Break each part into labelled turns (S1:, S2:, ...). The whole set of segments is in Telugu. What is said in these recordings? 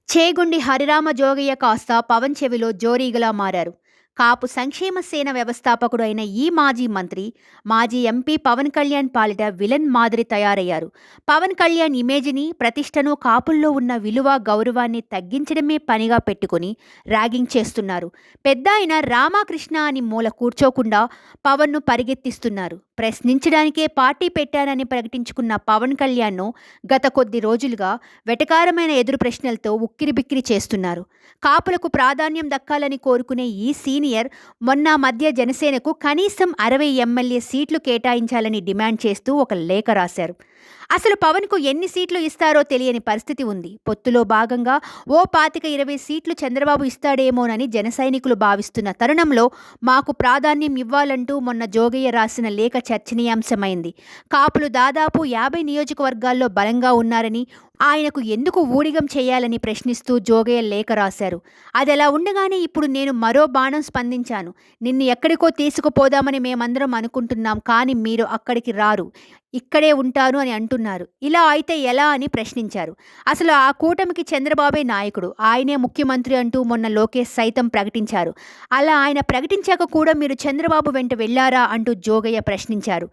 S1: చేగుండి హరిరామ జోగయ్య కాస్త పవన్ చెవిలో జోరీగలా మారారు. కాపు సంక్షేమ సేన వ్యవస్థాపకుడు అయిన ఈ మాజీ మంత్రి, మాజీ ఎంపీ పవన్ కళ్యాణ్ పాలిట విలన్ మాదిరి తయారయ్యారు. పవన్ కళ్యాణ్ ఇమేజ్ని, ప్రతిష్టను, కాపుల్లో ఉన్న విలువ, గౌరవాన్ని తగ్గించడమే పనిగా పెట్టుకుని ర్యాగింగ్ చేస్తున్నారు. పెద్దాయన రామకృష్ణ అని మూల కూర్చోకుండా పవన్ను పరిగెత్తిస్తున్నారు. ప్రశ్నించడానికే పార్టీ పెట్టానని ప్రకటించుకున్న పవన్ కళ్యాణ్ను గత కొద్ది రోజులుగా వెటకారమైన ఎదురు ప్రశ్నలతో ఉక్కిరిబిక్కిరి చేస్తున్నారు. కాపులకు ప్రాధాన్యం దక్కాలని కోరుకునే ఈ సీనియర్ మొన్న మధ్య జనసేనకు కనీసం 60 ఎమ్మెల్యే సీట్లు కేటాయించాలని డిమాండ్ చేస్తూ ఒక లేఖ రాశారు. అసలు పవన్కు ఎన్ని సీట్లు ఇస్తారో తెలియని పరిస్థితి ఉంది. పొత్తులో భాగంగా ఓ 25-20 సీట్లు చంద్రబాబు ఇస్తాడేమోనని జనసైనికులు భావిస్తున్న తరుణంలో మాకు ప్రాధాన్యం ఇవ్వాలంటూ మొన్న జోగయ్య రాసిన లేఖ చర్చనీయాంశమైంది. కాపులు దాదాపు 50 నియోజకవర్గాల్లో బలంగా ఉన్నారని, ఆయనకు ఎందుకు ఊడిగం చేయాలని ప్రశ్నిస్తూ జోగయ్య లేఖ రాశారు. అదెలా ఉండగానే ఇప్పుడు నేను మరో బాణం స్పందించాను. నిన్ను ఎక్కడికో తీసుకుపోదామని మేమందరం అనుకుంటున్నాం, కానీ మీరు అక్కడికి రారు, ఇక్కడే ఉంటాను అని అంటున్నారు. ఇలా అయితే ఎలా అని ప్రశ్నించారు. అసలు ఆ కూటమికి చంద్రబాబే నాయకుడు, ఆయనే ముఖ్యమంత్రి అంటూ మొన్న లోకేష్ సైతం ప్రకటించారు. అలా ఆయన ప్రకటించాక కూడా మీరు చంద్రబాబు వెంట వెళ్లారా అంటూ జోగయ్య ప్రశ్నించారు.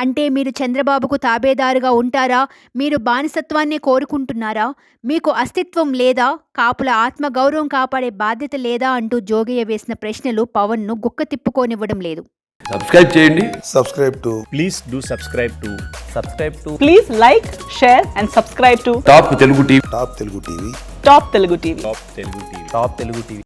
S1: అంటే మీరు చంద్రబాబుకు తాబేదారుగా ఉంటారా? మీరు బానిసత్వాన్ని కోరుకుంటున్నారా? మీకు అస్తిత్వం లేదా? కాపుల ఆత్మగౌరవం కాపాడే బాధ్యత లేదా అంటూ జోగయ్య వేసిన ప్రశ్నలు పవన్ను గుక్క తిప్పుకోనివ్వడం లేదు.
S2: సబ్స్క్రైబ్ చేయండి.
S3: Please do subscribe to
S4: Please like, share and subscribe to
S2: top Telugu TV.
S4: Top Telugu TV.
S3: Top Telugu TV.